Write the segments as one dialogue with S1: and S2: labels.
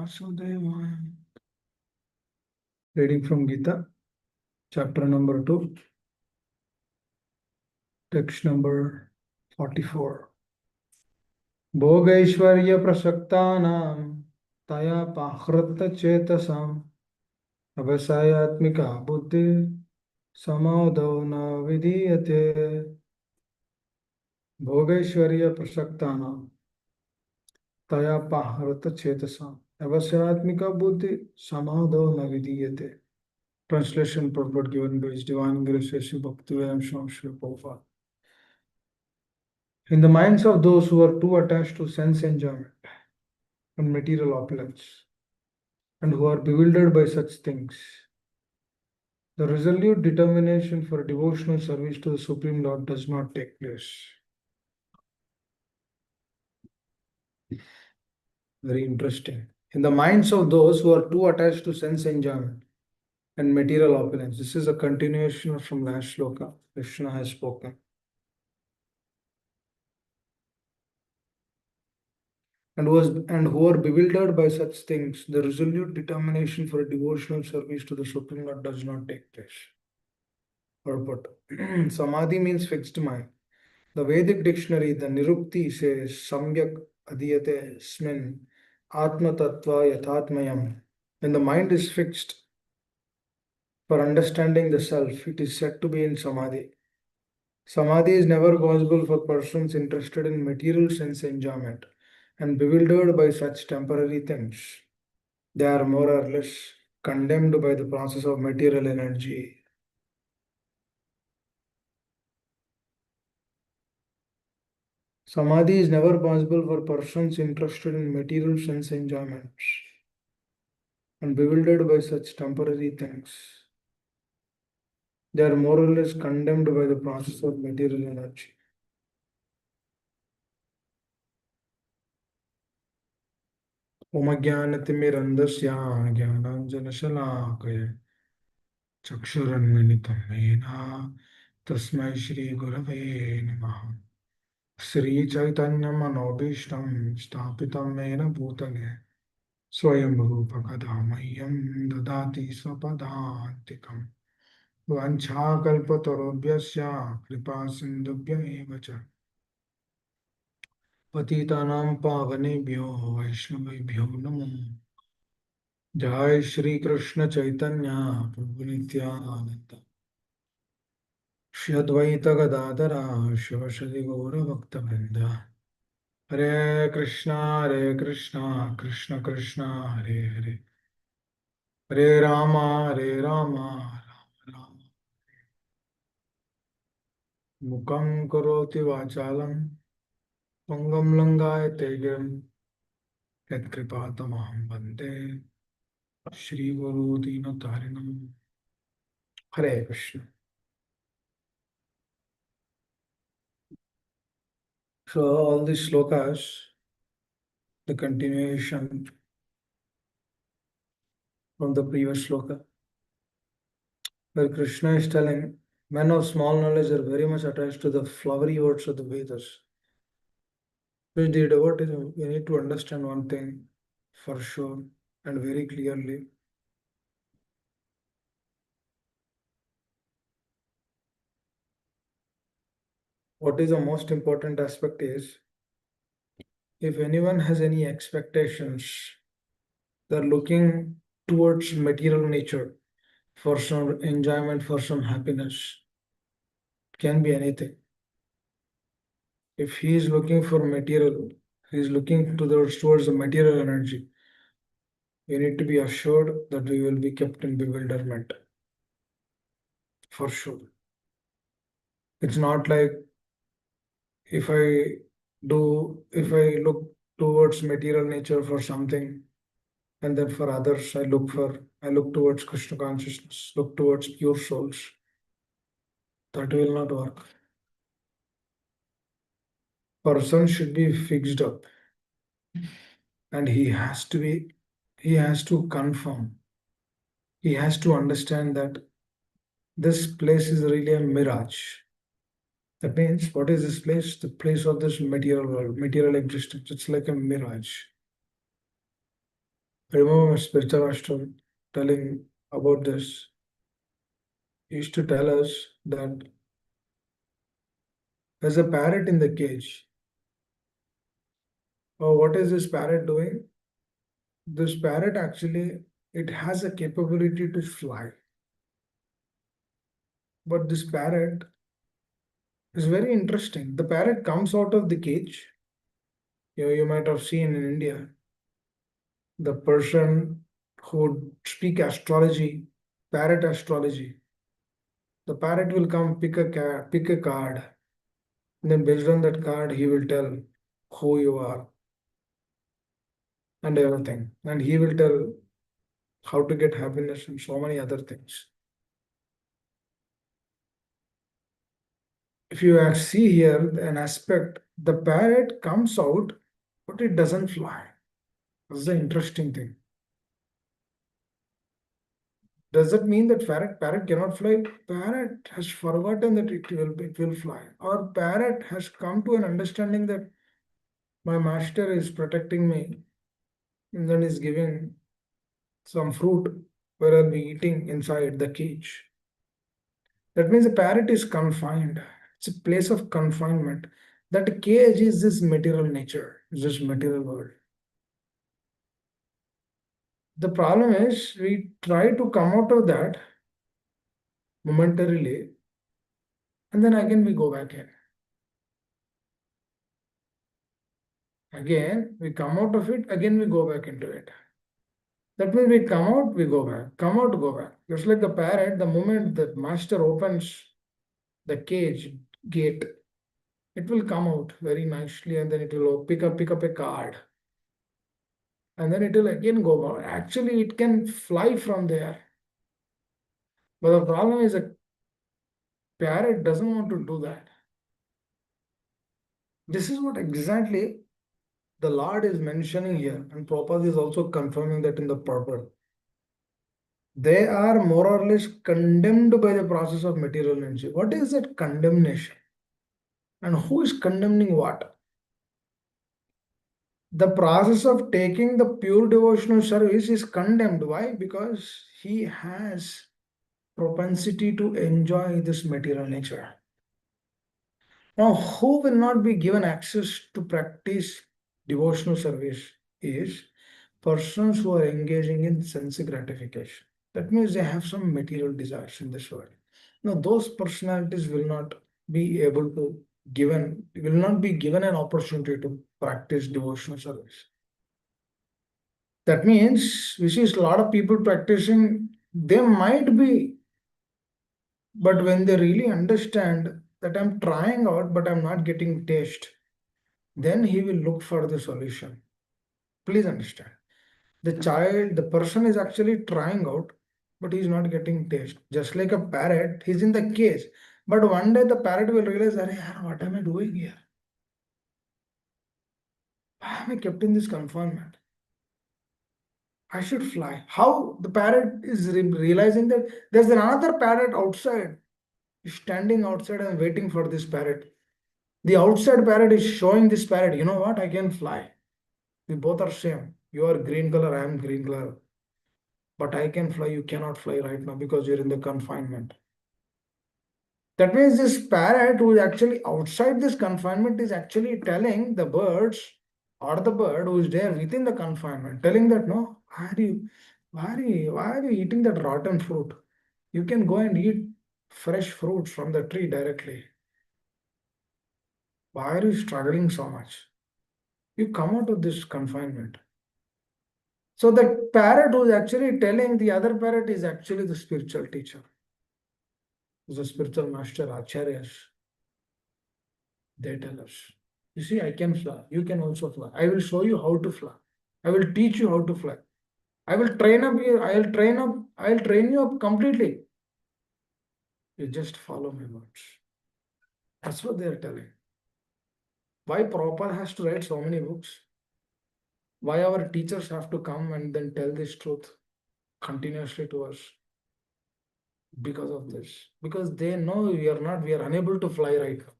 S1: Vasudevaya. Reading from Gita, chapter number 2, text number 44. Bhogaishvarya prasaktanam taya pahrata chetasam avasayatmika buddhi samadho na vidiyate. Bhogaishvarya prasaktanam taya pahrata chetasam avasayatmika buddhi samadho na vidiyate. Translation purport given by His Divine Grace Sri Bhaktivedanta Swami Srila Prabhupada. In the minds of those who are too attached to sense enjoyment and material opulence, and who are bewildered by such things, the resolute determination for devotional service to the Supreme Lord does not take place. Very interesting. In the minds of those who are too attached to sense enjoyment and material opulence, this is a continuation from last shloka Krishna has spoken. And who are bewildered by such things, the resolute determination for devotional service to the Supreme Lord does not take place. Purport. Samadhi means fixed mind. The Vedic dictionary, the Nirukti, says Samyak Adiyate Smin Atma Tattva Yathatmayam. When the mind is fixed for understanding the self, it is said to be in Samadhi. Samadhi is never possible for persons interested in material sense enjoyment and bewildered by such temporary things. They are more or less condemned by the process of material energy. Samadhi is never possible for persons interested in material sense enjoyments and bewildered by such temporary things. They are more or less condemned by the process of material energy. Omagyanatimirandasya jnananjanashalakaya chakshuranmilitam mena tasmai Shri Gurave Namaha. Sri Chaitanya Manobishtam Stapitam Mena Bhutale Swayam Rupa Kadamayyam Dadati Swapadantikam Vanchakalpatarobhyasya Kripa Sindhubhya eva cha Patitanam Pavanebhyo Vaishnavebhyo Namo. Jai Shri Krishna Chaitanya Prabhu Nityananda Shri Advaita Gadadhara Shivashadi Gaura Bhakta Vrinda. Hare Krishna, Krishna Krishna, Hare Hare, Hare Rama, Rama Rama. Mukam karoti vachalam, Pangam langayate giram, Yat kripatamaham bande, Shri Guru Dinatarinam. Hare Krishna. So all these slokas, the continuation from the previous sloka, where Krishna is telling, men of small knowledge are very much attached to the flowery words of the Vedas. Which the devotees, we need to understand one thing for sure and very clearly. What is the most important aspect is, if anyone has any expectations, they're looking towards material nature for some enjoyment, for some happiness. It can be anything. If he is looking for material, he is looking towards the material energy, we need to be assured that we will be kept in bewilderment. For sure. It's not like if I look towards material nature for something, and then for others I look towards Krishna consciousness, look towards pure souls. That will not work. Person should be fixed up, and he has to confirm. He has to understand that this place is really a mirage. That means, what is this place? The place of this material world, material existence. It's like a mirage. I remember my spiritual master telling about this. He used to tell us that there's a parrot in the cage. Oh, what is this parrot doing? This parrot actually, it has a capability to fly. But this parrot is very interesting. The parrot comes out of the cage. You might have seen in India, the person who would speak astrology, parrot astrology. The parrot will come pick a card. And then based on that card, he will tell who you are and everything. And he will tell how to get happiness and so many other things. If you see here an aspect, the parrot comes out, but it doesn't fly. That's the interesting thing. Does that mean that parrot cannot fly? Parrot has forgotten that it will fly. Or parrot has come to an understanding that my master is protecting me and then is giving some fruit where I'll be eating inside the cage. That means the parrot is confined. It's a place of confinement. That cage is this material nature, this material world. The problem is we try to come out of that momentarily and then again we go back in. Again, we come out of it, again we go back into it. That means we come out, we go back, come out, go back. Just like the parrot, the moment the master opens the cage gate, it will come out very nicely and then it will pick up a card. And then it will again go back. Actually, it can fly from there. But the problem is a parrot doesn't want to do that. This is what exactly the Lord is mentioning here, and Prabhupada is also confirming that in the purport. They are more or less condemned by the process of material energy. What is that condemnation? And who is condemning what? The process of taking the pure devotional service is condemned. Why? Because he has propensity to enjoy this material nature. Now, who will not be given access to practice devotional service is persons who are engaging in sense gratification. That means they have some material desires in this world. Now, those personalities will not be given an opportunity to practice devotional service. That means we see a lot of people practicing, they might be, but when they really understand that I'm trying out, but I'm not getting taste, then he will look for the solution. Please understand. The person is actually trying out, but he's not getting taste. Just like a parrot, he's in the cage. But one day the parrot will realize, "Arey, what am I doing here? Why am I kept in this confinement? I should fly." How the parrot is realizing that there's another parrot outside, standing outside and waiting for this parrot. The outside parrot is showing this parrot, you know what? I can fly. We both are same. You are green color, I am green color. But I can fly, you cannot fly right now because you're in the confinement. That means this parrot who is actually outside this confinement is actually telling the birds or the bird who is there within the confinement, telling that no, why are you eating that rotten fruit? You can go and eat fresh fruits from the tree directly. Why are you struggling so much? You come out of this confinement. So the parrot who is actually telling the other parrot is actually the spiritual teacher, the spiritual master, acharyas. They tell us, you see, I can fly. You can also fly. I will show you how to fly. I will teach you how to fly. I will train up you. I'll train you up completely. You just follow my words. That's what they are telling. Why Prabhupada has to write so many books? Why our teachers have to come and then tell this truth continuously to us? Because of this. Because they know we are unable to fly right now.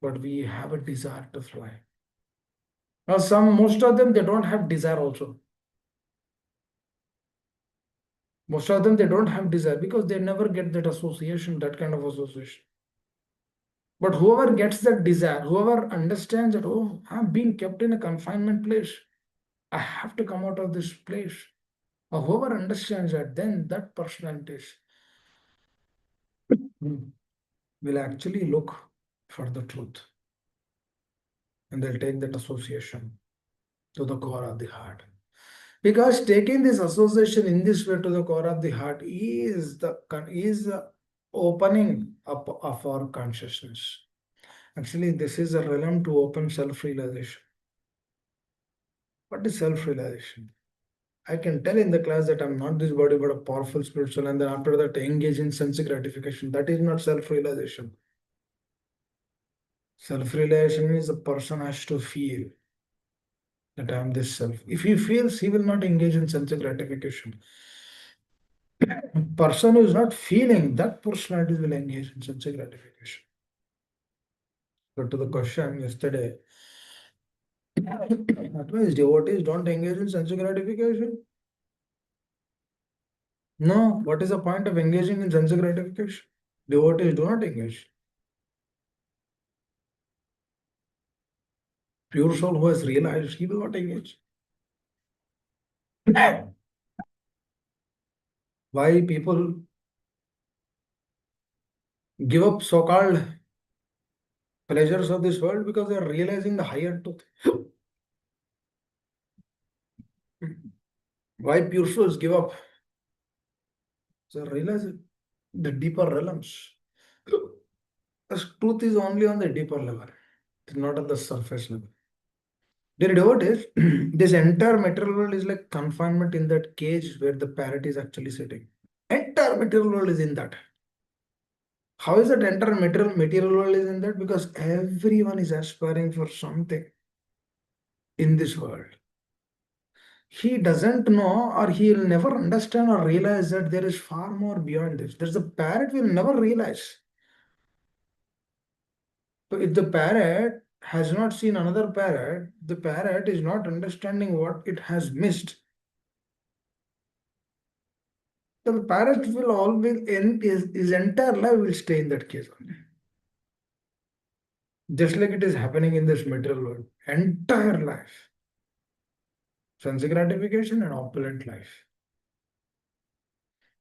S1: But we have a desire to fly. Now, most of them, they don't have desire also. Most of them, they don't have desire because they never get that association, that kind of association. But whoever gets that desire, whoever understands that, oh, I'm being kept in a confinement place, I have to come out of this place. Or whoever understands that, then that personalities will actually look for the truth, and they'll take that association to the core of the heart. Because taking this association in this way to the core of the heart is the opening up of our consciousness. Actually, this is a realm to open self-realization. What is self-realization? I can tell in the class that I'm not this body but a powerful spiritual, and then after that engage in sense gratification. That is not self-realization. Self-realization is a person has to feel that I am this self. If he feels, he will not engage in sense gratification. Person who is not feeling, that personality will engage in sense gratification. But to the question yesterday, that means devotees don't engage in sense gratification. No, what is the point of engaging in sense gratification? Devotees do not engage. Pure soul who has realized, he will not engage. Why people give up so-called pleasures of this world? Because they are realizing the higher truth. Why pure souls give up? So realize the deeper realms. The truth is only on the deeper level. It's not at the surface level. Dear devotees, this entire material world is like confinement in that cage where the parrot is actually sitting. Entire material world is in that. How is that entire material world is in that? Because everyone is aspiring for something in this world. He doesn't know, or he'll never understand or realize that there is far more beyond this. There's a parrot will never realize. So if the parrot has not seen another parrot, the parrot is not understanding what it has missed. The parrot will always end his entire life will stay in that case only. Just like it is happening in this material world. Entire life. Sense gratification and opulent life.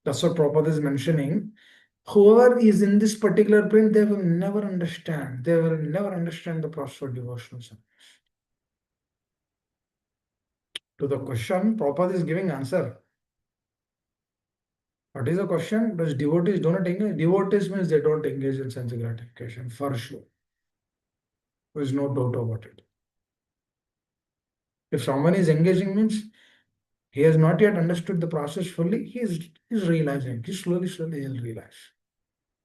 S1: That's what Prabhupada is mentioning. Whoever is in this particular plane, they will never understand. They will never understand the process of devotional service. To the question, Prabhupada is giving answer. What is the question? Does devotees do not engage? Devotees means they don't engage in sense gratification, for sure. There is no doubt about it. If someone is engaging means he has not yet understood the process fully, he's realizing. He slowly he'll realize.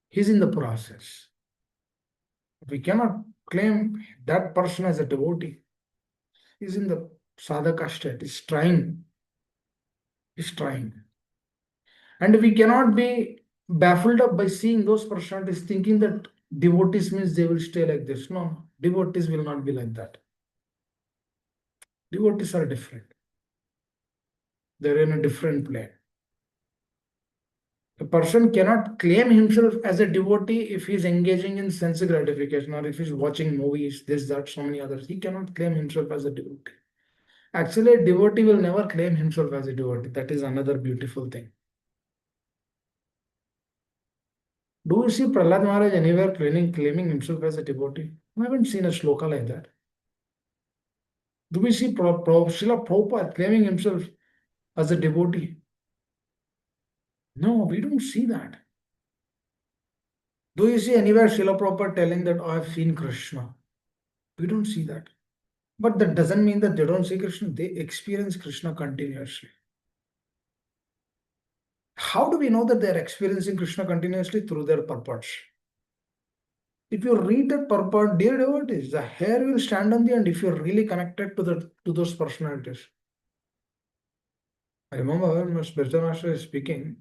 S1: He's in the process. We cannot claim that person as a devotee. He's in the sadhaka state. He's trying. He's trying. And we cannot be baffled up by seeing those personalities thinking that devotees means they will stay like this. No, devotees will not be like that. Devotees are different. They're in a different plane. A person cannot claim himself as a devotee if he's engaging in sense gratification or if he's watching movies, this, that, so many others. He cannot claim himself as a devotee. Actually, a devotee will never claim himself as a devotee. That is another beautiful thing. Do you see Prahlad Maharaj anywhere claiming himself as a devotee? I haven't seen a shloka like that. Do we see Srila Prabhupada claiming himself as a devotee? No, we don't see that. Do you see anywhere Srila Prabhupada telling that I have seen Krishna? We don't see that. But that doesn't mean that they don't see Krishna. They experience Krishna continuously. How do we know that they are experiencing Krishna continuously? Through their purports. If you read that purport, dear devotees, the hair will stand on the end if you're really connected to those personalities. I remember when my spiritual master is speaking,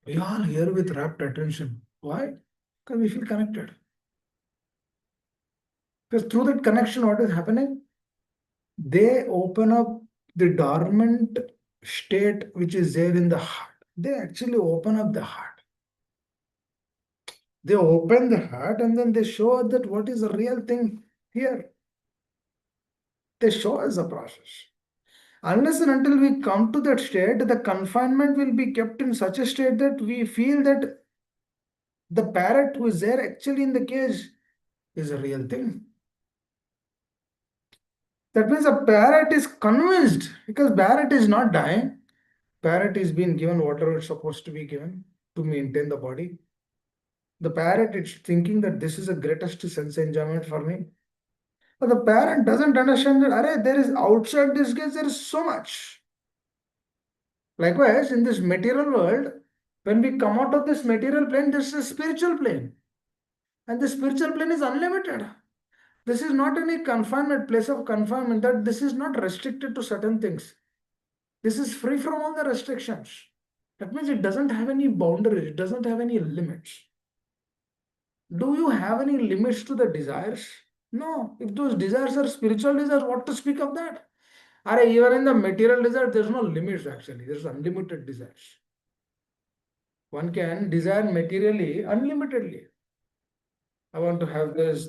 S1: we all hear with rapt attention. Why? Because we feel connected. Because through that connection, what is happening? They open up the dormant state which is there in the heart. They actually open up the heart. They open the heart and then they show us that what is the real thing here. They show us the process. Unless and until we come to that state, the confinement will be kept in such a state that we feel that the parrot who is there actually in the cage is a real thing. That means a parrot is convinced because parrot is not dying. Parrot is being given whatever it's supposed to be given to maintain the body. The parrot is thinking that this is the greatest sense enjoyment for me. But the parent doesn't understand that there is outside this case, there is so much. Likewise, in this material world, when we come out of this material plane, this is a spiritual plane. And the spiritual plane is unlimited. This is not any confinement, place of confinement, that this is not restricted to certain things. This is free from all the restrictions. That means it doesn't have any boundaries, it doesn't have any limits. Do you have any limits to the desires? No. If those desires are spiritual desires, what to speak of that? Even in the material desire, there's no limits actually. There's unlimited desires. One can desire materially unlimitedly. I want to have this.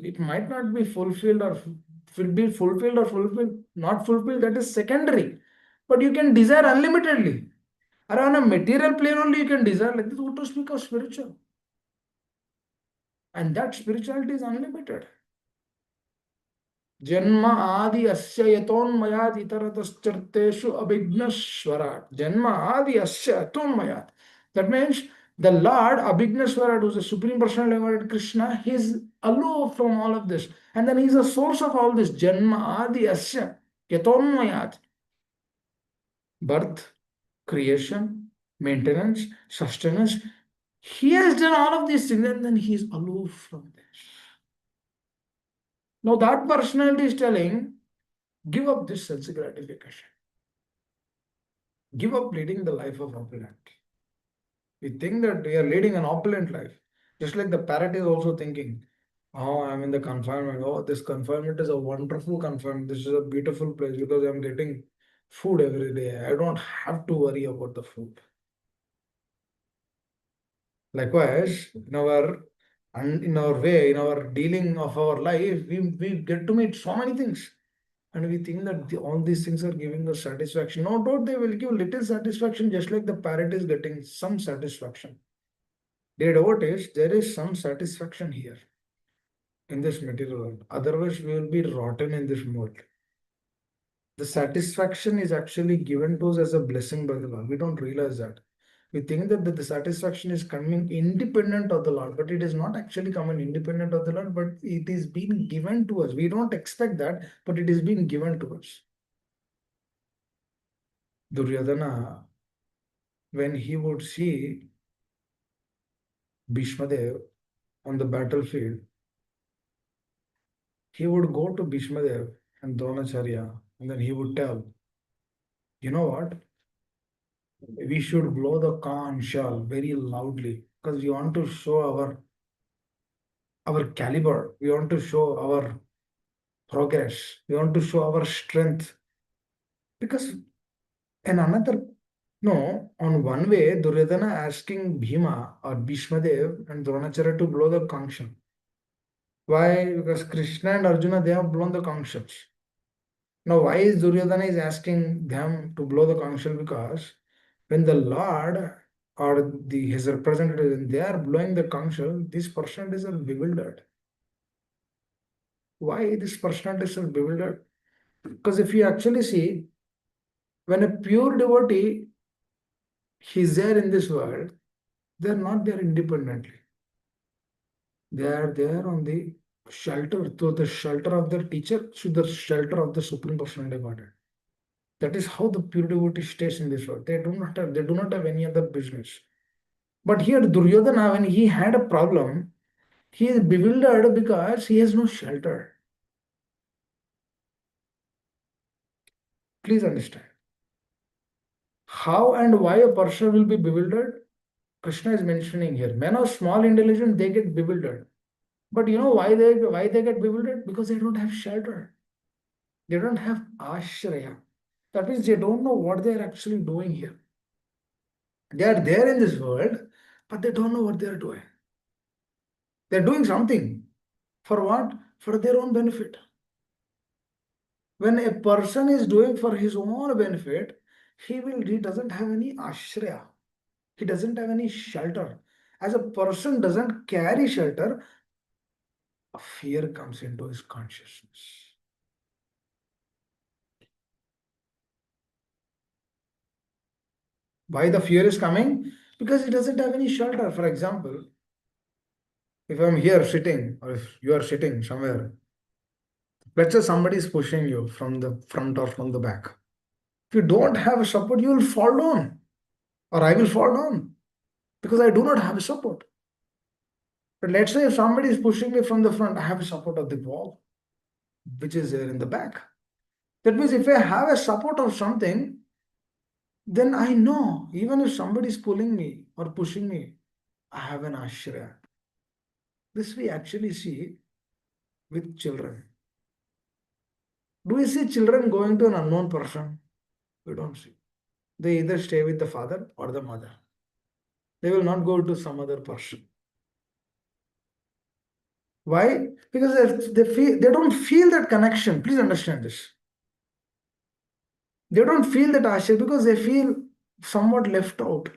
S1: It might not be fulfilled or will be fulfilled or fulfilled, not fulfilled. That is secondary. But you can desire unlimitedly. On a material plane only you can desire like this. What to speak of spiritual? And that spirituality is unlimited. Janma adi asya yatonmayat itaratascharshu abhignaswarat. Janma adi asya yatonmayat. That means the Lord Abhignaswarat, who is the Supreme Personality of Godhead Krishna, he is aloof from all of this. And then he is the source of all this. Janma adi asya yatonmayat. Birth, creation, maintenance, sustenance. He has done all of these things and then he is aloof from this. Now that personality is telling, give up this sense gratification. Give up leading the life of opulent. We think that we are leading an opulent life. Just like the parrot is also thinking, oh, I'm in the confinement. Oh, this confinement is a wonderful confinement. This is a beautiful place because I'm getting food every day. I don't have to worry about the food. Likewise, in our way, in our dealing of our life, we get to meet so many things. And we think that all these things are giving us satisfaction. No doubt they will give little satisfaction, just like the parrot is getting some satisfaction. Dear devotees, there is some satisfaction here in this material world. Otherwise, we will be rotten in this world. The satisfaction is actually given to us as a blessing by the Lord. We don't realize that. We think that the satisfaction is coming independent of the Lord, but it is not actually coming independent of the Lord, but it is being given to us. We don't expect that, but it is being given to us. Duryodhana, when he would see Bhishmadev on the battlefield, he would go to Bhishmadev and Dronacharya, and then he would tell, you know what? We should blow the conch shell very loudly because we want to show our caliber. We want to show our progress. We want to show our strength. Because in another, no, on one way, Duryodhana asking Bhima or Bhishmadev and Dronacharya to blow the conch shell. Why? Because Krishna and Arjuna, they have blown the conch shells. Now, why is Duryodhana is asking them to blow the conch shell? Because when the Lord or his representative, when they are blowing the conch shell, these personalities are bewildered. Why these personalities are bewildered? Because if you actually see, when a pure devotee is there in this world, they are not there independently. They are there on the shelter, to the shelter of their teacher, to the shelter of the Supreme Personality of Godhead. That is how the pure devotee stays in this world. They do not have any other business. But here Duryodhana, when he had a problem, he is bewildered because he has no shelter. Please understand. How and why a person will be bewildered? Krishna is mentioning here. Men of small intelligence, they get bewildered. But you know why they get bewildered? Because they don't have shelter. They don't have ashraya. That means they don't know what they are actually doing here. They are there in this world, but they don't know what they are doing. They're doing something. For what? For their own benefit. When a person is doing for his own benefit, he doesn't have any ashraya. He doesn't have any shelter. As a person doesn't carry shelter, a fear comes into his consciousness. Why the fear is coming? Because he doesn't have any shelter. For example, if I'm here sitting, or if you are sitting somewhere, let's say somebody is pushing you from the front or from the back. If you don't have a support, you will fall down, or I will fall down because I do not have a support. But let's say if somebody is pushing me from the front, I have a support of the wall, which is there in the back. That means if I have a support of something, then I know even if somebody is pulling me or pushing me, I have an ashraya. This we actually see with children. Do we see children going to an unknown person? We don't see. They either stay with the father or the mother. They will not go to some other person. Why? Because they don't feel that connection. Please understand this. They don't feel that ashraya because they feel somewhat left out.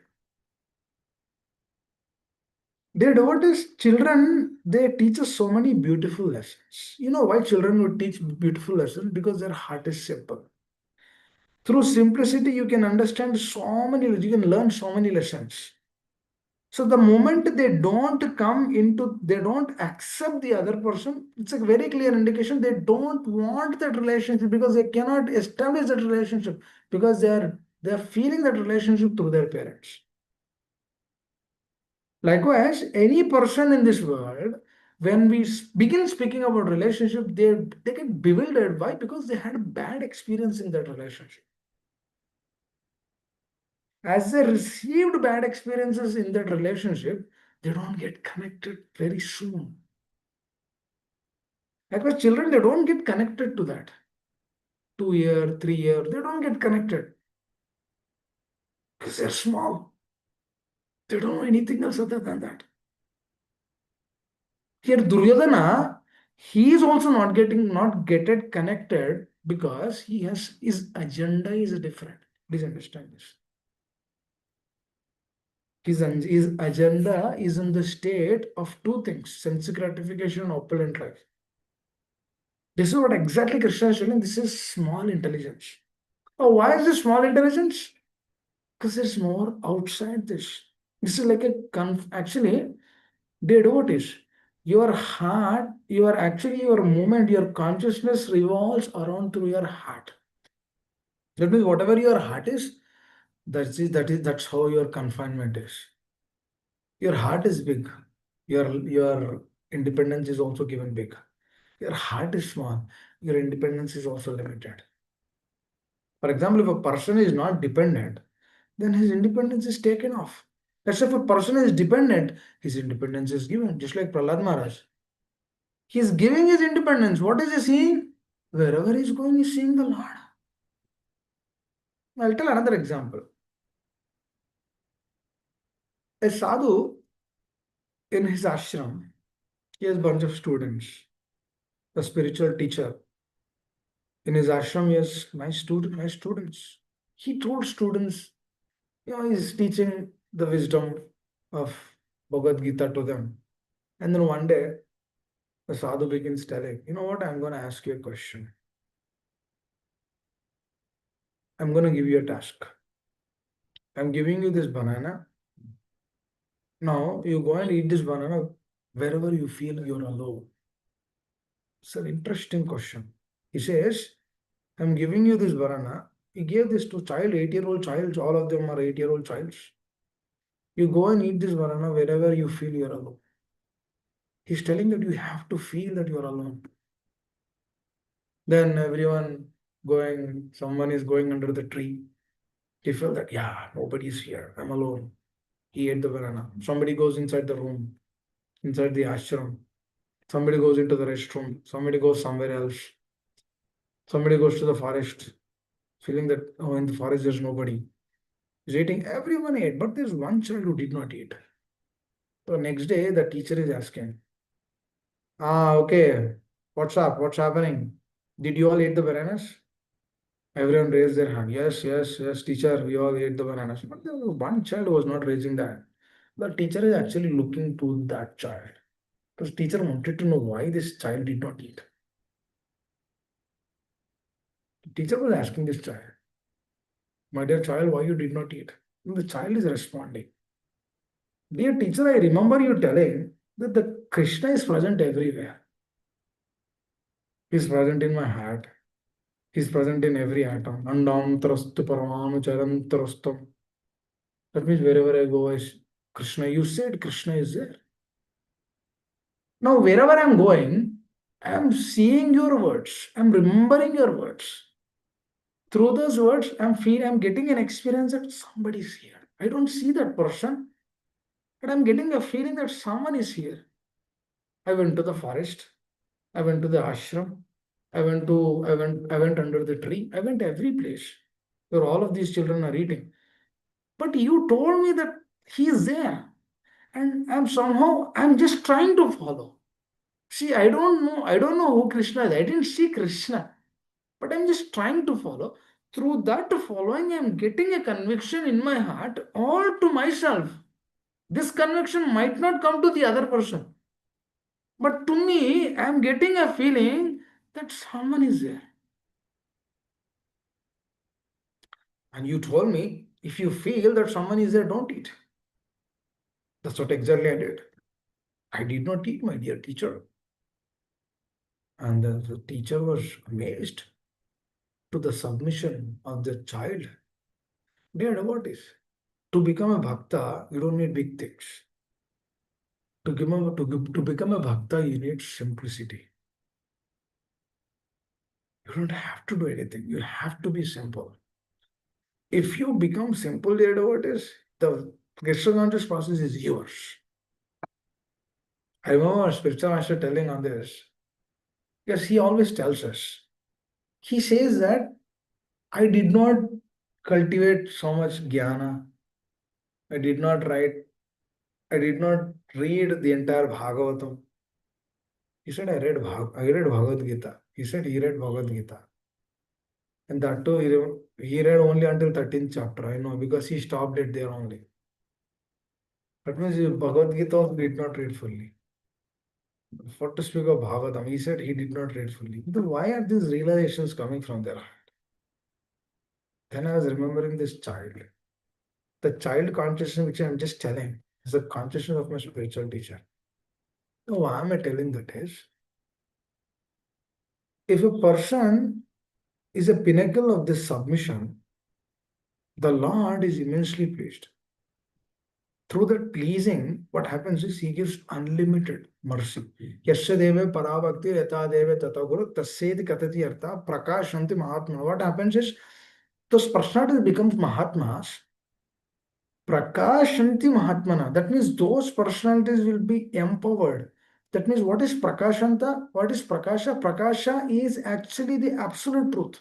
S1: They notice children, they teach us so many beautiful lessons. You know why children would teach beautiful lessons? Because their heart is simple. Through simplicity, you can understand so many, you can learn so many lessons. So the moment they don't come into, they don't accept the other person, it's a very clear indication they don't want that relationship because they cannot establish that relationship because they're feeling that relationship through their parents. Likewise, any person in this world, when we begin speaking about relationship, they get bewildered. Why? Because they had a bad experience in that relationship. As they received bad experiences in that relationship, they don't get connected very soon. Likewise, children, they don't get connected to that. 2 year, 3 year, they don't get connected because they're small. They don't know anything else other than that. Here, Duryodhana, he is also not getting connected because he has his agenda is different. Please understand this. His agenda is in the state of two things: sense gratification and opulent life. This is what exactly Krishna is telling. This is small intelligence. Oh, why is this small intelligence? Because there's more outside this. This is like a actually, dear devotees, your heart, your movement, your consciousness revolves around through your heart. That means whatever your heart is, that's how your confinement is. Your heart is big. Your independence is also given big. Your heart is small. Your independence is also limited. For example, if a person is not dependent, then his independence is taken off. Let's say if a person is dependent, his independence is given, just like Prahlad Maharaj. He is giving his independence. What is he seeing? Wherever he is going, he is seeing the Lord. I'll tell another example. A sadhu in his ashram, he has a bunch of students. A spiritual teacher in his ashram, he has my students. He told students, he's teaching the wisdom of Bhagavad Gita to them. And then one day, the sadhu begins telling, you know what, I'm going to ask you a question. I'm going to give you a task. I'm giving you this banana. Now you go and eat this banana wherever you feel you're alone. It's an interesting question. He says, I'm giving you this banana. He gave this to child, 8-year-old child. All of them are 8-year-old childs. You go and eat this banana wherever you feel you're alone. He's telling that you have to feel that you're alone. Then someone is going under the tree. He felt that, yeah, nobody's here. I'm alone. He ate the banana. Somebody goes inside the room, inside the ashram. Somebody goes into the restroom. Somebody goes somewhere else. Somebody goes to the forest. feeling that, oh, in the forest there's nobody. He's eating, everyone ate, but there's one child who did not eat. So next day, the teacher is asking, okay, what's up? What's happening? Did you all eat the bananas? Everyone raised their hand. Yes, yes, yes, teacher, we all ate the bananas. But there was one child who was not raising that. The teacher is actually looking to that child. Because teacher wanted to know why this child did not eat. The teacher was asking this child, my dear child, why you did not eat? And the child is responding, dear teacher, I remember you telling that the Krishna is present everywhere. He is present in my heart. He is present in every atom. Andam trastu paramanu charam trastam. That means wherever I go, is Krishna. You said Krishna is there. Now, wherever I'm going, I'm seeing your words. I'm remembering your words. Through those words, I'm getting an experience that somebody is here. I don't see that person, but I'm getting a feeling that someone is here. I went to the forest. I went to the ashram. I went under the tree. I went every place where all of these children are eating. But you told me that he is there. And I'm just trying to follow. See, I don't know who Krishna is. I didn't see Krishna, but I'm just trying to follow. Through that following, I'm getting a conviction in my heart all to myself. This conviction might not come to the other person, but to me, I'm getting a feeling that someone is there. And you told me, if you feel that someone is there, don't eat. That's what exactly I did. I did not eat, my dear teacher. And the teacher was amazed to the submission of the child. Dear devotees, to become a bhakta, you don't need big things. To become a bhakta, you need simplicity. You don't have to do anything. You have to be simple. If you become simple, dear devotees, the Krishna conscious process is yours. I remember our spiritual master telling on this, because he always tells us. He says that I did not cultivate so much jnana. I did not write, I did not read the entire Bhagavatam. He said, I read Bhagavad Gita. He said he read Bhagavad Gita. And that too, he read only until 13th chapter. I know because he stopped it there only. That means Bhagavad Gita also did not read fully. For to speak of Bhagavatam, he said he did not read fully. Then why are these realizations coming from there? Then I was remembering this child. The child consciousness which I'm just telling is the consciousness of my spiritual teacher. So why am I telling that is, if a person is a pinnacle of this submission, the Lord is immensely pleased. Through that pleasing, what happens is he gives unlimited mercy. Yasya deve parabhakti yata deve tata guru tasyedi katati artha prakashanti mahatma. What happens is those personalities becomes mahatmas. Prakashanti mahatmana. That means those personalities will be empowered. That means what is prakashanta? What is prakasha? Prakasha is actually the absolute truth.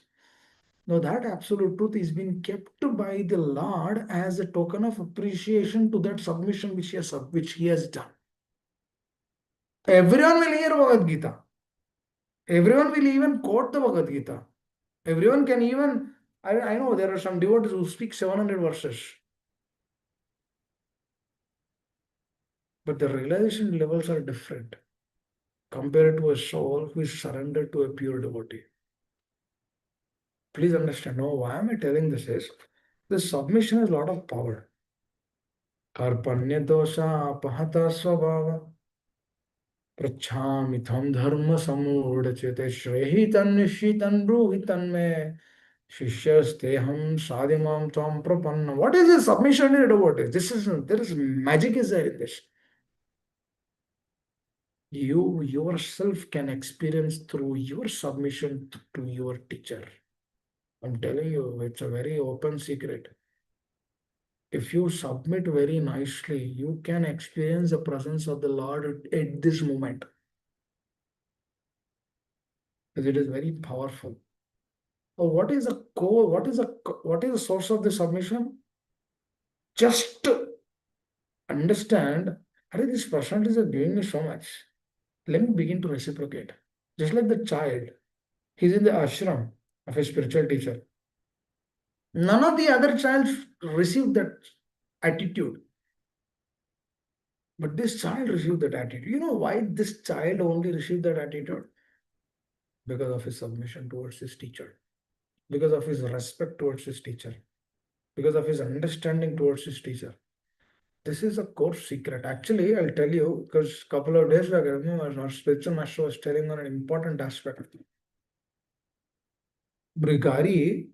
S1: Now that absolute truth is being kept by the Lord as a token of appreciation to that submission which he has done. Everyone will hear Bhagavad Gita. Everyone will even quote the Bhagavad Gita. Everyone can even, I know there are some devotees who speak 700 verses. But the realization levels are different compared to a soul who is surrendered to a pure devotee. Please understand. Now, why am I telling this is, this submission has a lot of power. Karpanya dosha apahata svabhava prachami tham dharma samudachete shrehitan nishitan bruhitan me shishyasteham sadimam tvam prapanna. What is this submission to devotees? There is magic is there in this. You yourself can experience through your submission to your teacher. I'm telling you, it's a very open secret. If you submit very nicely, you can experience the presence of the Lord at this moment. Because it is very powerful. What is the core? What is the source of the submission? Just understand, hey, this personalities are giving me so much. Let me begin to reciprocate. Just like the child, he's in the ashram of a spiritual teacher. None of the other child received that attitude, but this child received that attitude. You know why this child only received that attitude? Because of his submission towards his teacher, because of his respect towards his teacher, because of his understanding towards his teacher. This is a core secret. Actually, I'll tell you because a couple of days back, our spiritual master was telling on an important aspect. Brigari,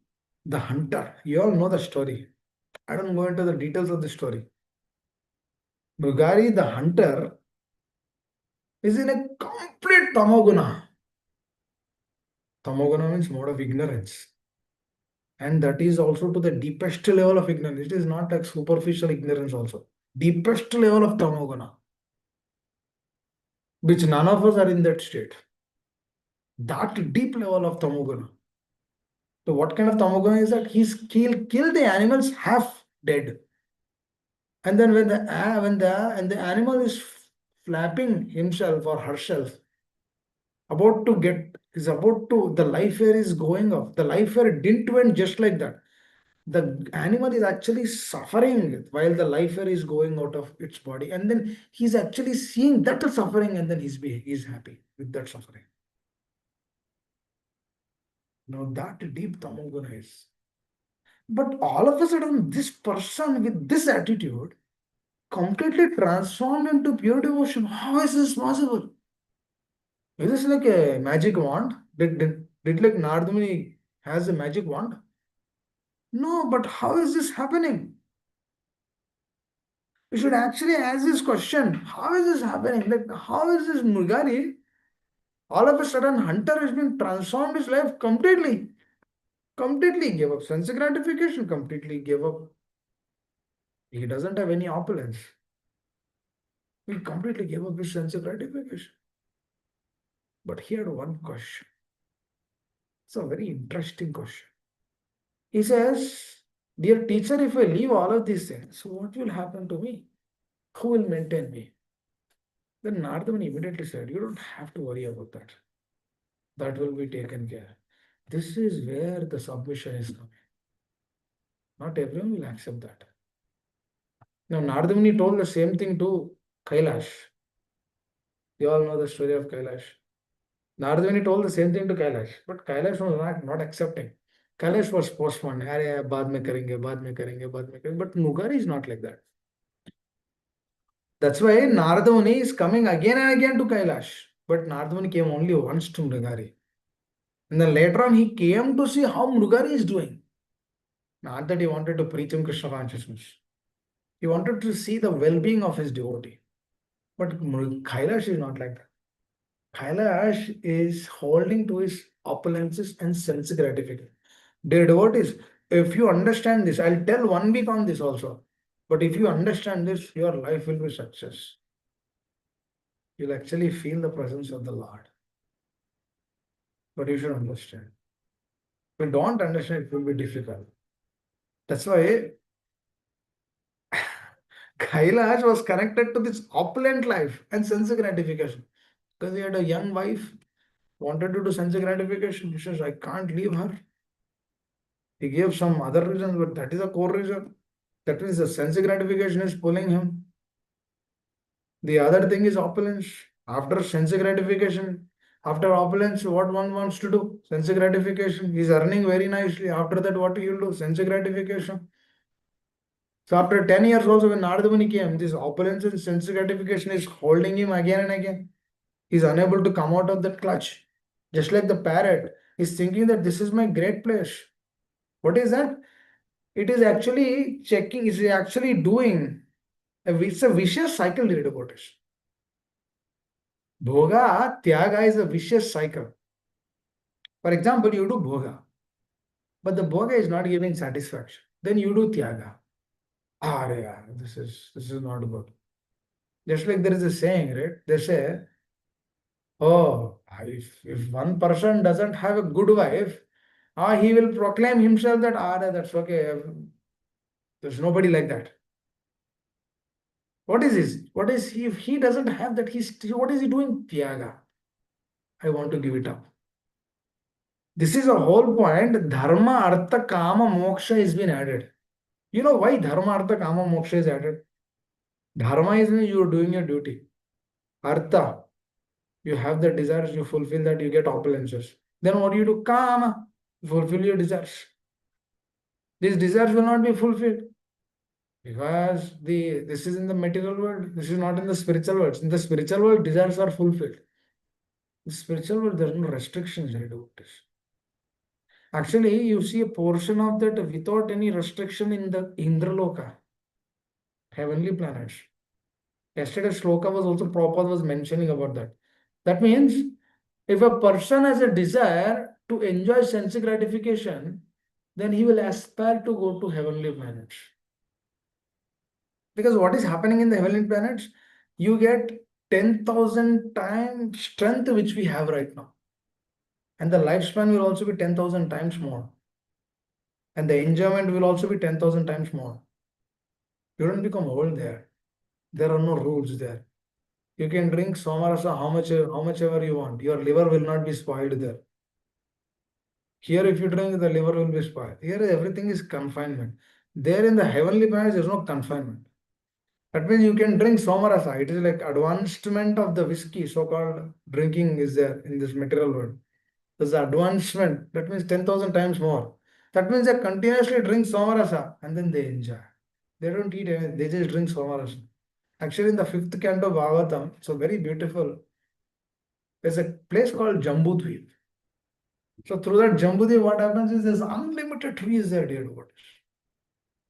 S1: the hunter, you all know the story. I don't go into the details of the story. Brigari, the hunter, is in a complete tamoguna. Tamoguna means mode of ignorance. And that is also to the deepest level of ignorance. It is not like superficial ignorance also. Deepest level of tamoguna, which none of us are in that state. That deep level of tamoguna. So what kind of tamoguna is that? He's kill the animals half dead. And then when the animal is flapping himself or herself, about to get is about to the life air is going off. The life air didn't went just like that. The animal is actually suffering while the life air is going out of its body, and then he's actually seeing that suffering, and then he's happy with that suffering. Now that deep tamoguna is. But all of a sudden, this person with this attitude completely transformed into pure devotion. How is this possible? Is this like a magic wand? Did like Nardumuni has a magic wand? No, but how is this happening? You should actually ask this question. How is this happening? Like, how is this Murgari? All of a sudden, Hunter has been transformed his life completely. Completely gave up sense gratification, completely gave up. He doesn't have any opulence. He completely gave up his sense of gratification. But he had one question. It's a very interesting question. He says, dear teacher, if I leave all of these things, what will happen to me? Who will maintain me? Then Nardaman immediately said, you don't have to worry about that. That will be taken care. This is where the submission is coming. Not everyone will accept that. Now, Nardamuni told the same thing to Kailash. You all know the story of Kailash. Nardamuni told the same thing to Kailash, but Kailash was not accepting. Kailash was postponed. अरे बाद में करेंगे, बाद में करेंगे, बाद में करेंगे. But Mugari is not like that. That's why Nardamuni is coming again and again to Kailash. But Nardamuni came only once to Mrugari. And then later on, he came to see how Mrugari is doing. Not that he wanted to preach him Krishna consciousness. He wanted to see the well-being of his devotee. But Kailash is not like that. Kailash is holding to his opulences and sense gratification. Dear devotees, if you understand this, I'll tell 1 week on this also. But if you understand this, your life will be success. You'll actually feel the presence of the Lord. But you should understand. If you don't understand, it will be difficult. That's why Kailash was connected to this opulent life and sense gratification. Because he had a young wife, wanted to do sense gratification. He says, I can't leave her. He gave some other reasons, but that is a core reason. That means the sense gratification is pulling him. The other thing is opulence. After sense gratification, after opulence, what one wants to do? Sense gratification. He's earning very nicely. After that, what he'll do? Sense gratification. So after 10 years also, when Nardamuni came, this opulence and sense gratification is holding him again and again. He's unable to come out of that clutch. Just like the parrot, he's thinking that this is my great place. What is that? It is actually checking, it's actually doing. It's a vicious cycle, dear devotees. Bhoga, Tyaga is a vicious cycle. For example, you do Bhoga, but the Bhoga is not giving satisfaction. Then you do Tyaga. Ah, yeah, this is not good. Just like there is a saying, right? They say, oh, if one person doesn't have a good wife, He will proclaim himself that, that's okay. There's nobody like that. What is this? What is he? If he doesn't have that, what is he doing? Tyaga. I want to give it up. This is a whole point. Dharma, artha, kama, moksha has been added. You know why dharma, artha, kama, moksha is added? Dharma is when you are doing your duty. Artha, you have the desires, you fulfill that, you get opulences. Then what do you do? Kama, fulfill your desires. These desires will not be fulfilled because this is in the material world. This is not in the spiritual world. In the spiritual world, desires are fulfilled. In the spiritual world, there are no restrictions. I do this. Actually, you see a portion of that without any restriction in the Indraloka, heavenly planets. Yesterday, Shloka was also Prabhupada was mentioning about that. That means if a person has a desire to enjoy sense gratification, then he will aspire to go to heavenly planets. Because what is happening in the heavenly planets, you get 10,000 times strength which we have right now. And the lifespan will also be 10,000 times more. And the enjoyment will also be 10,000 times more. You don't become old there. There are no rules there. You can drink somarasa how much ever you want. Your liver will not be spoiled there. Here, if you drink, the liver will be spoiled. Here, everything is confinement. There in the heavenly planets, there is no confinement. That means you can drink somarasa. It is like advancement of the whiskey, so-called drinking is there in this material world. There's advancement. That means 10,000 times more. That means they continuously drink somarasa and then they enjoy. They don't eat anything. They just drink somarasa. Actually, in the fifth canto of Bhagavatam, so very beautiful. There's a place called Jambudvip. So through that Jambudvip, what happens is there's unlimited trees there, dear devotees.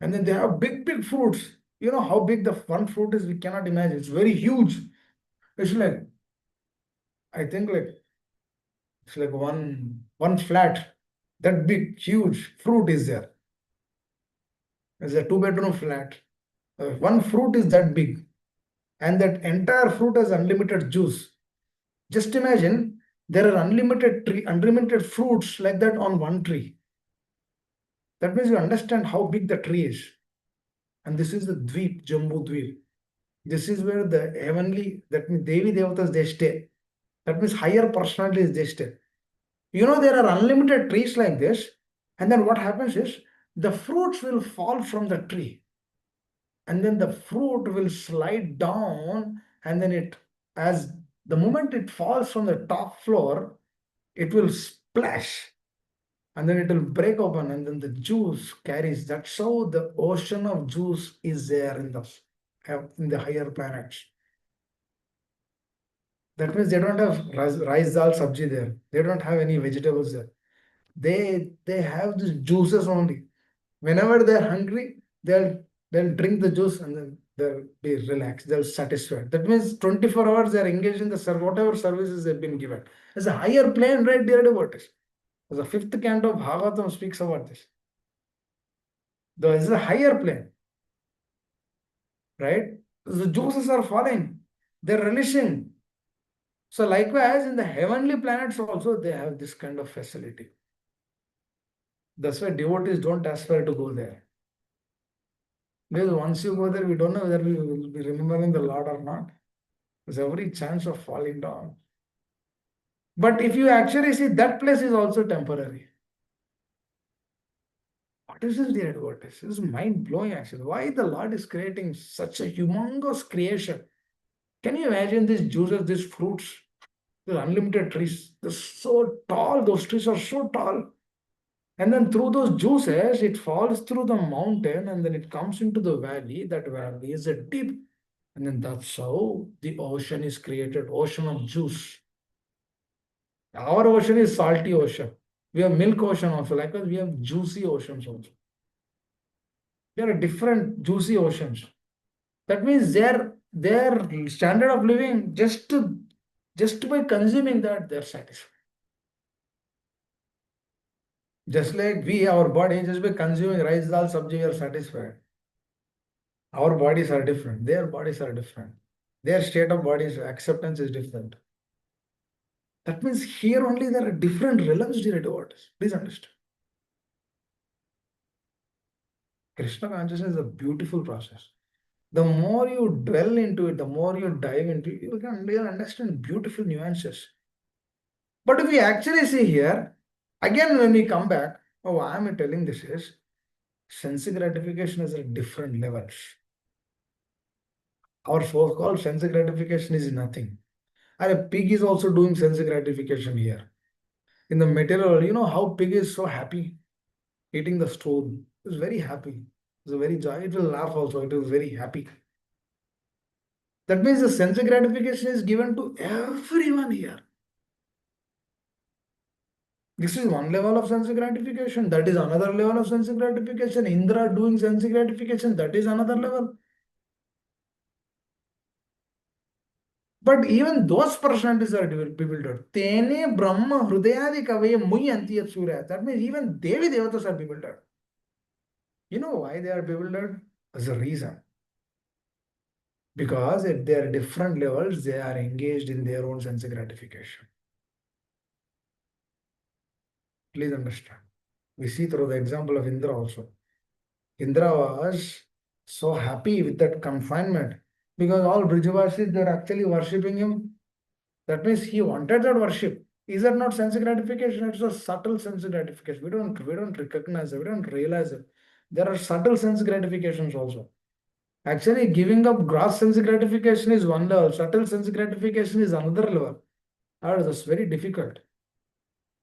S1: And then they have big, big fruits. You know how big the one fruit is, we cannot imagine. It's very huge. It's like, I think like, it's like one flat, that big, huge fruit is there. It's a two-bedroom flat. One fruit is that big. And that entire fruit has unlimited juice. Just imagine there are unlimited fruits like that on one tree. That means you understand how big the tree is. And this is the Dweep, Jambu Dweep. This is where the heavenly, that means Devi Devatas, they stay. That means higher personalities, they stay. You know, there are unlimited trees like this. And then what happens is the fruits will fall from the tree. And then the fruit will slide down. And then as the moment it falls from the top floor, it will splash. And then it will break open. And then the juice carries. That's how the ocean of juice is there in the higher planets. That means they don't have rice dal sabji there. They don't have any vegetables there. They have these juices only. Whenever they're hungry, they'll drink the juice and then they'll be relaxed. They'll satisfied. That means 24 hours they're engaged in the whatever services they've been given. There's a higher plane, right, dear devotees. The fifth canto of Bhagavatam speaks about this. There is a higher plane, right? The juices are falling. They're relishing. So likewise, in the heavenly planets also, they have this kind of facility. That's why devotees don't aspire to go there. Because once you go there, we don't know whether we will be remembering the Lord or not. There's every chance of falling down. But if you actually see, that place is also temporary. What is this, dear devotees? This is mind-blowing actually. Why the Lord is creating such a humongous creation? Can you imagine these juices, these fruits, these unlimited trees? They're so tall, those trees are so tall. And then through those juices, it falls through the mountain and then it comes into the valley. That valley is a deep. And then that's how the ocean is created, ocean of juice. Our ocean is salty ocean. We have milk ocean also. Likewise, we have juicy oceans also. There are different juicy oceans. That means their standard of living just by consuming that they're satisfied. Just like our body, just by consuming rice, dal, sabji, we are satisfied. Our bodies are different. Their bodies are different. Their state of bodies acceptance is different. That means here only there are different realms, dear devotees. Please understand. Krishna consciousness is a beautiful process. The more you dwell into it, the more you dive into it, you'll understand beautiful nuances. But if we actually see here, again, when we come back, oh, why am I telling this is sense gratification is at different levels. Our so-called sense gratification is nothing. And a pig is also doing sense gratification here. In the material, you know how pig is so happy eating the stone. It's very happy. It's a very joy. It will laugh also. It is very happy. That means the sense gratification is given to everyone here. This is one level of sense gratification. That is another level of sense gratification. Indra doing sense gratification. That is another level. But even those personalities are bewildered. Tene Brahma Hrudayadi Kavaya Mui Antiyat Surya. That means even Devi Devatas are bewildered. You know why they are bewildered? There's a reason. Because at their different levels, they are engaged in their own sense gratification. Please understand. We see through the example of Indra also. Indra was so happy with that confinement because all Brijavasis, they're actually worshipping him. That means he wanted that worship. Is that not sense gratification? It's a subtle sense gratification. We don't recognize it, we don't realize it. There are subtle sense gratifications also. Actually, giving up gross sense gratification is one level, subtle sense gratification is another level. And that's very difficult.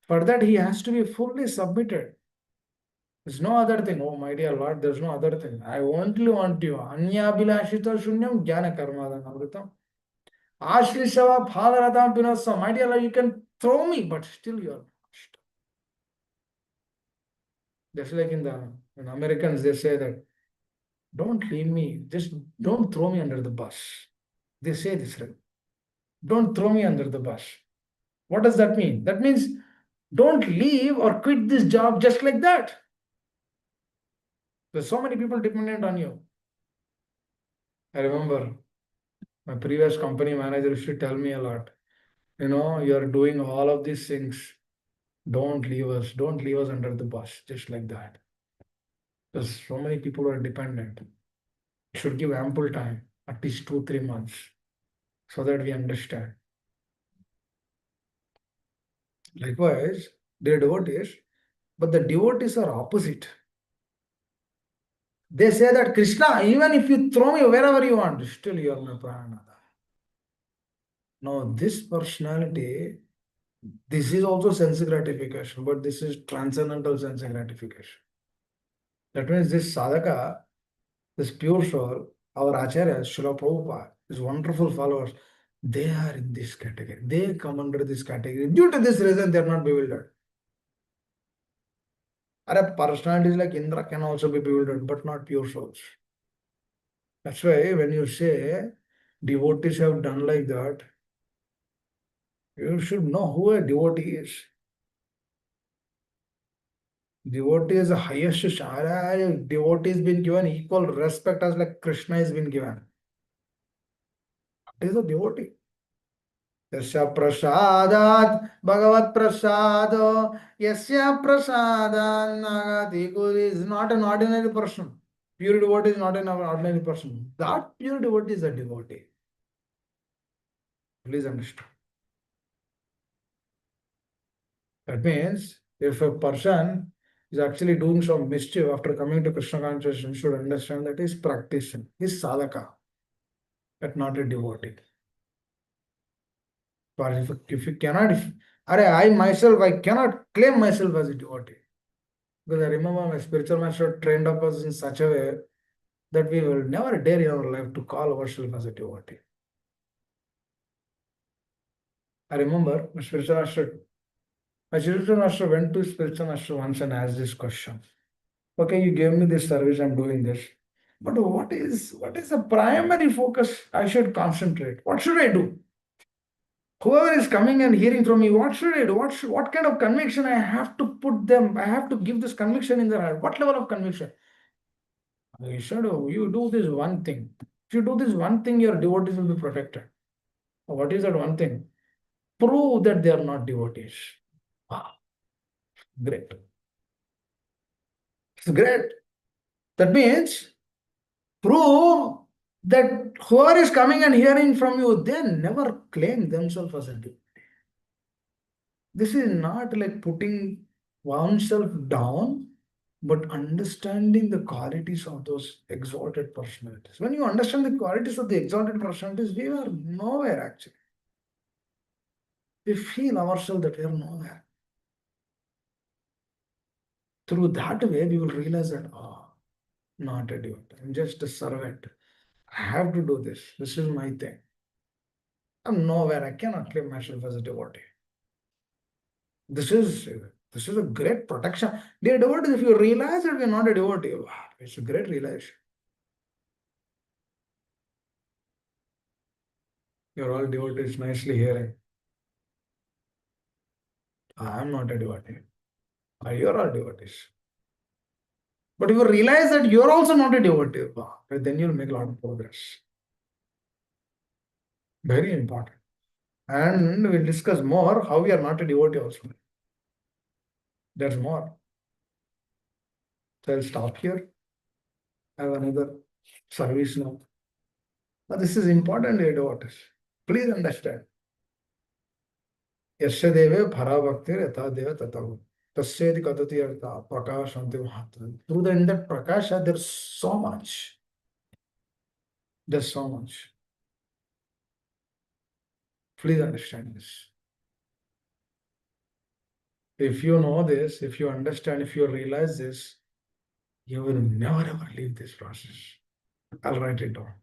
S1: For that, he has to be fully submitted. There's no other thing. Oh, my dear Lord, there's no other thing. I only want you. Anyabhilashita shunyam jnana karmadam amritam. Ashlishava phalaradam pinasam. My dear Lord, you can throw me, but still you are lost. Just like in Americans, they say that, don't leave me, just don't throw me under the bus. They say this, right? Don't throw me under the bus. What does that mean? That means don't leave or quit this job just like that. There's so many people dependent on you. I remember my previous company manager used to tell me a lot. You're doing all of these things. Don't leave us. Don't leave us under the bus, just like that. Because so many people are dependent. You should give ample time, at least 2, 3 months, so that we understand. Likewise, they're devotees, but the devotees are opposite. They say that Krishna, even if you throw me wherever you want, still you are my Prananada. Now, this personality, this is also sense gratification, but this is transcendental sense gratification. That means this sadhaka, this pure soul, our Acharya, Srila Prabhupada, his wonderful followers, they are in this category. They come under this category. Due to this reason, they are not bewildered. Other personalities like Indra can also be bewildered, but not pure souls. That's why when you say devotees have done like that, you should know who a devotee is. Devotee is the highest shara. Devotee has been given equal respect as like Krishna has been given. What is a devotee? Yasya prasadat bhagavat prasado yasya prasadan nagati is not an ordinary person. Pure devotee is not an ordinary person. That pure devotee is a devotee. Please understand. That means if a person is actually doing some mischief after coming to Krishna consciousness, you should understand that he's practicing, he's sadhaka, but not a devotee. But if you cannot, I myself, I cannot claim myself as a devotee. Because I remember my spiritual master trained up us in such a way that we will never dare in our life to call ourselves as a devotee. I remember my spiritual master went to spiritual master once and asked this question. Okay, you gave me this service, I'm doing this. But what is the primary focus I should concentrate? What should I do? Whoever is coming and hearing from me, what should I do? What kind of conviction I have to put them? I have to give this conviction in their heart. What level of conviction? You do this one thing. If you do this one thing, your devotees will be protected. What is that one thing? Prove that they are not devotees. Wow, great. It's great. That means prove that whoever is coming and hearing from you, they never claim themselves as a devotee. This is not like putting oneself down, but understanding the qualities of those exalted personalities. When you understand the qualities of the exalted personalities, we are nowhere actually. We feel ourselves that we are nowhere. Through that way, we will realize that, oh, not a devotee. I'm just a servant. I have to do this. This is my thing. I'm nowhere. I cannot claim myself as a devotee. This is this is a great protection. Dear devotees, if you realize that we're not a devotee, wow, it's a great realization. You're all devotees nicely hearing. I'm not a devotee. You're all devotees. But if you realize that you're also not a devotee, wow, then you'll make a lot of progress. Very important. And we'll discuss more how we are not a devotee also. There's more. So I'll stop here. I have another service now. But this is important, dear devotees. Please understand. यस्य देवे पराभक्तिर यथा देव तथा भव. Tasyedi kadati artha prakashanti mahatma. Through the in that prakasha, there's so much. There's so much. Please understand this. If you know this, if you understand, if you realize this, you will never ever leave this process. I'll write it down.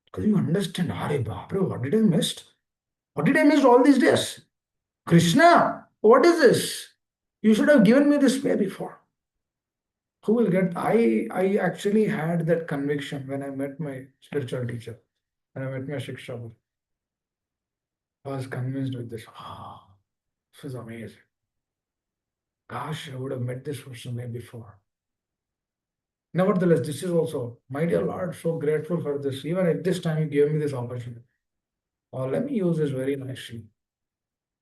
S1: Because you understand, Hare Bapre, what did I miss? What did I miss all these days? Krishna, what is this? You should have given me this way before. Who will get? I actually had that conviction when I met my spiritual teacher, when I met my Shiksha. I was convinced with this. Ah, this is amazing. Gosh, I would have met this person way before. Nevertheless, this is also, my dear Lord, so grateful for this. Even at this time, you gave me this opportunity. Oh, let me use this very nicely.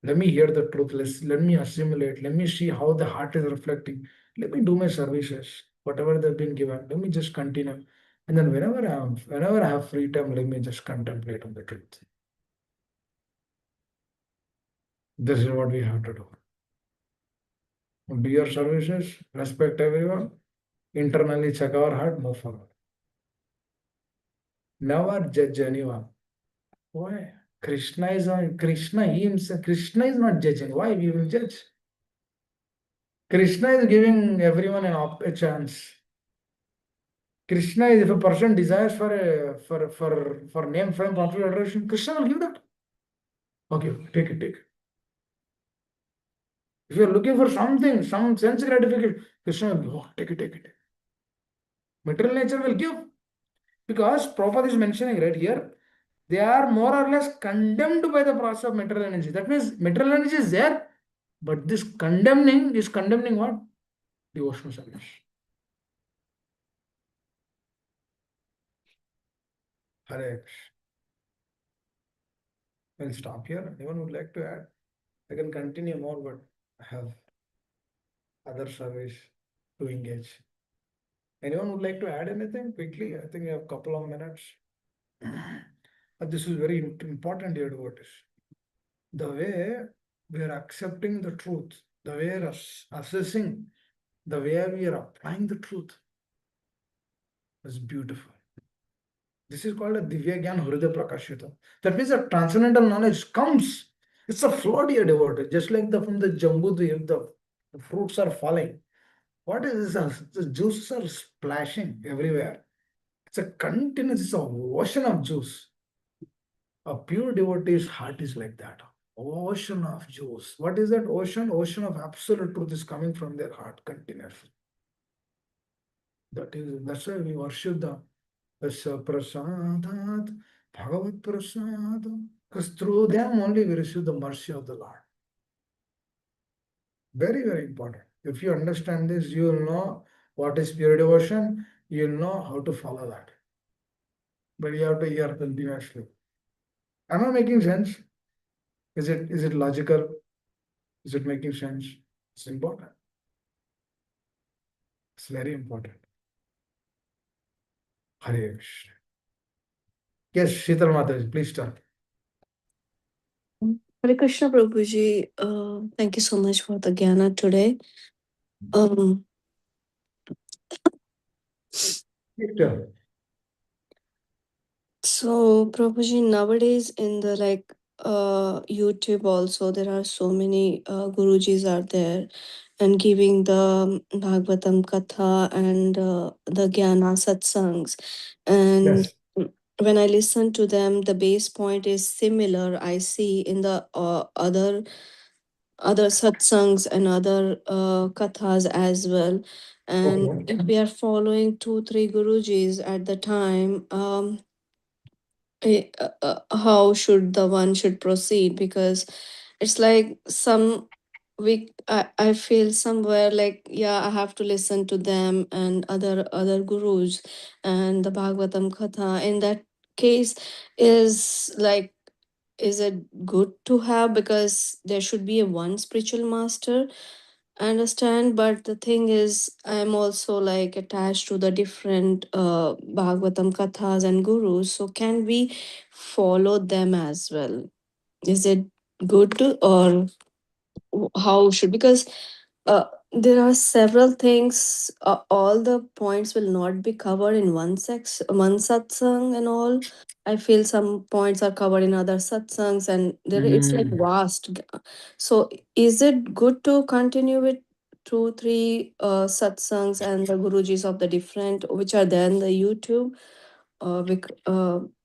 S1: Let me hear the truth. Let me assimilate. Let me see how the heart is reflecting. Let me do my services, whatever they've been given. Let me just continue. And then whenever I have free time, let me just contemplate on the truth. This is what we have to do. Do your services, respect everyone, internally check our heart, move forward. Never judge anyone. Why? Krishna is on Krishna himself. Krishna is not judging. Why we will judge? Krishna is giving everyone a chance. Krishna is, if a person desires for a for name, fame, popular adoration, Krishna will give that. Okay, take it, take it. If you are looking for something, some sense gratification, Krishna will give, oh, take it, take it. Material nature will give. Because Prabhupada is mentioning right here, they are more or less condemned by the process of material energy. That means material energy is there, but this condemning is condemning what? Devotional service. Hare Krishna. We'll stop here. Anyone would like to add? I can continue more, but I have other service to engage. Anyone would like to add anything quickly? I think we have a couple of minutes. But this is very important, dear devotees. The way we are accepting the truth, the way we are assessing, the way we are applying the truth is beautiful. This is called a Divya Gyan Hridaya Prakashita. That means that transcendental knowledge comes. It's a flow, dear devotee. Just like from the Jambu, the fruits are falling. What is this? The juices are splashing everywhere. It's a continuous, it's a ocean of juice. A pure devotee's heart is like that. Ocean of juice. What is that ocean? Ocean of absolute truth is coming from their heart continuously. That's why we worship the Prasadat, Bhagavat Prasad. Because through them only we receive the mercy of the Lord. Very, very important. If you understand this, you will know what is pure devotion. You will know how to follow that. But you have to hear continuously. Am I making sense? Is it logical? Is it making sense? It's important. It's very important. Hare Krishna. Yes, Sheetal Mataji, please start.
S2: Hare Krishna Prabhuji, thank you so much for the Gyana today. Um,
S1: Victor.
S2: so Prabhuji, nowadays in the YouTube also there are so many Gurujis are there and giving the Bhagavatam Katha and the Gyana Satsangs. And
S1: Yes.
S2: when I listen to them, the base point is similar. I see in the other satsangs and other kathas as well. And
S1: Okay.
S2: if we are following two, three gurujis at the time, how should the one should proceed? Because it's like some I feel somewhere like yeah I have to listen to them and other gurus and the Bhagavatam Katha. In that case, is like is it good to have because there should be a one spiritual master, I understand, but the thing is I'm also like attached to the different Bhagavatam kathas and gurus, so can we follow them as well? Is it good to, or how should, because there are several things, all the points will not be covered in one satsang and all. I feel some points are covered in other satsangs and there it's like vast. So is it good to continue with two three satsangs and the gurujis of the different which are there in the YouTube?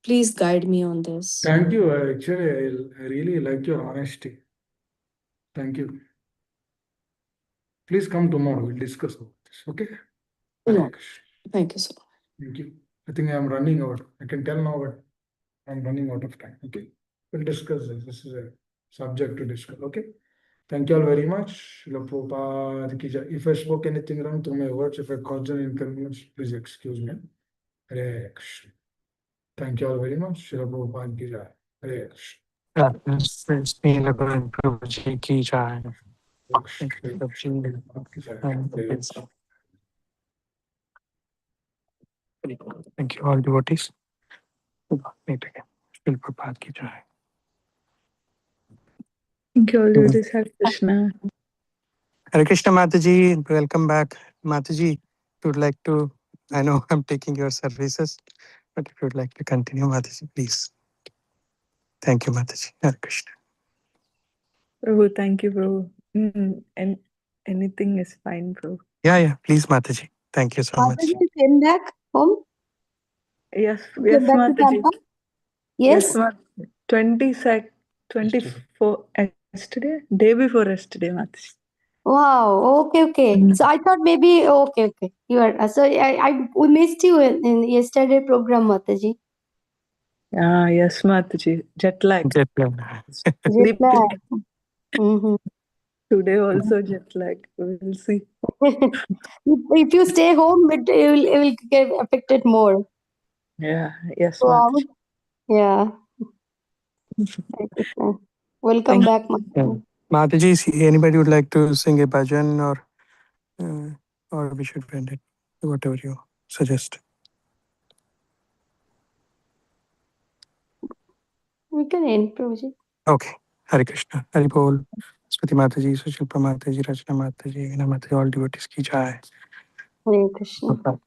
S2: Please guide me on this.
S1: Thank you. Actually, I really like your honesty. Thank you. Please come tomorrow. We'll discuss about this. Okay? Hare
S2: No,
S1: Krishna.
S2: thank you so much.
S1: Thank you. I think I'm running out. I can tell now, but I'm running out of time. Okay? We'll discuss this. This is a subject to discuss. Okay? Thank you all very much. Srila Prabhupada ki jai. If I spoke anything wrong through my words, if I caused any inconvenience, please excuse me. Hare Krishna. Thank you all very much. Srila Prabhupada ki jai. Hare Krishna.
S3: Srila Prabhuji ki jai. Thank you, Prabhuji. Thank you, all devotees. Meet again. Srila Prabhupada ki jai.
S4: Thank you all, devotees. Hare Krishna.
S3: Hare Krishna Mataji, welcome back. Mataji, if you'd like to, I know I'm taking your services, but if you'd like to continue, Mataji, please. Thank you, Mataji. Hare Krishna.
S4: Prabhu, thank you, Prabhu. And anything is fine, Prabhu.
S3: Yeah, please, Mataji. Thank you so much.
S5: Mataji came back home?
S4: Yes,
S5: Came back to
S4: Mataji.
S5: Tampa? Yes.
S4: Mataji. 24 yesterday, day before yesterday, Mataji.
S5: Wow. Okay. So I thought maybe okay. You are so we missed you in yesterday program, Mataji.
S4: Yes, Mataji. Jet lag.
S3: Jet lag.
S5: Jet lag. Mm-hmm.
S4: Today also jet lag. We'll see.
S5: If you stay home, it will get affected more.
S4: Yeah. Yes,
S5: So
S4: Mataji.
S5: yeah. Welcome
S4: Thank
S5: back,
S4: you.
S5: Mataji.
S3: Mataji, anybody would like to sing a bhajan or we should end it, whatever you suggest.
S5: We can end, Prabhuji.
S3: Okay. Hare Krishna. Hare Bol. Smriti Mataji, Sushilpa Mataji, Rachna Mataji, Veena Mataji, all devotees ki jai.
S5: Hare Krishna.
S3: Thank